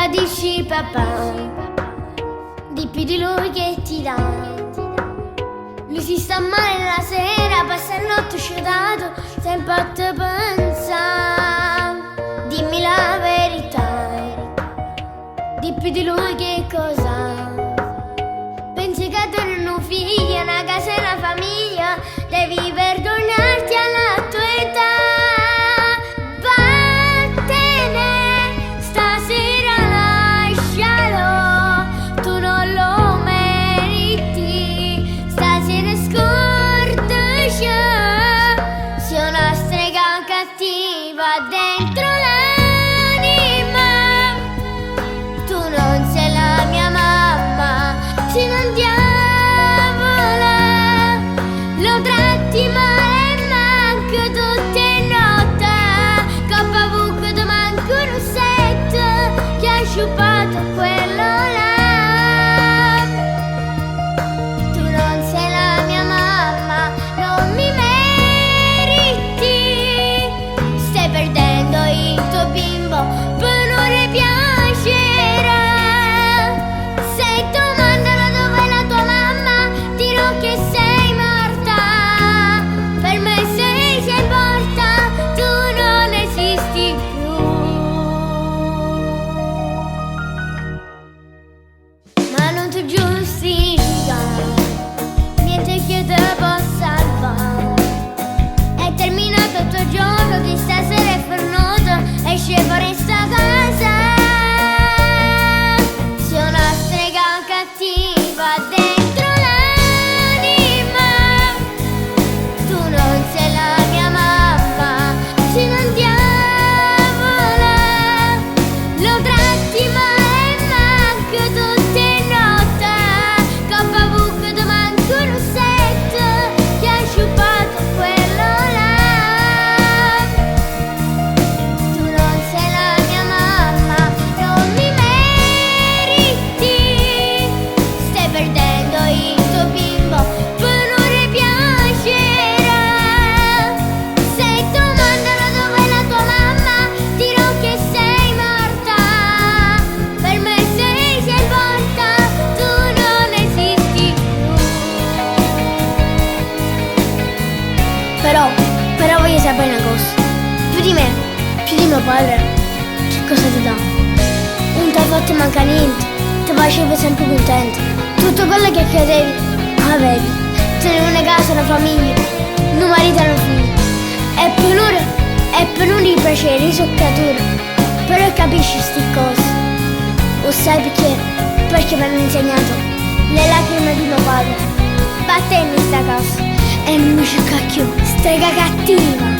Tradisci papà, di più di lui che ti dà. Lui si sta male la sera, passa il notte scedato, sempre a te pensa. Dimmi la verità, di più di lui che cosa. Pensi che tu non hai figli, una casa e una famiglia, devi perdonarti alla tua età. Dentro l'anima, tu non sei la mia mamma, sei una diavola, lo tratti male manco tutte notte, coppa buco ti manco un set che hai sciupato quello là. Tu non sei la mia mamma, non mi perdendo il tuo bimbo, poi non le piacerà. Se tu mandano dove la tua mamma, dirò che sei morta. Per me sei morta, tu non esisti più. Ma non ti giustifica, niente che te possa salvare. È terminato il tuo gioco che stasera è fermato, esce fuori sta casa. Sei una strega cattiva dentro l'anima, tu non sei la mia mamma, sei una diavola, lo tratti male manco tutte notte, coppa buco ti manco un set che hai sciupato quello là. Però voglio sapere una cosa. Più di me, più di mio padre, che cosa ti dà? Non ti ha fatto mancare niente, ti facevi sempre contento. Tutto quello che credevi, avevi. Tenevi una casa, una famiglia, un marito e una figlia. E per noi i piaceri, i soccature. Però capisci sti cose. O sai perché? Perché mi hanno insegnato le lacrime di mio padre. Battenni sta casa. E non mi cerca più, strega cattiva.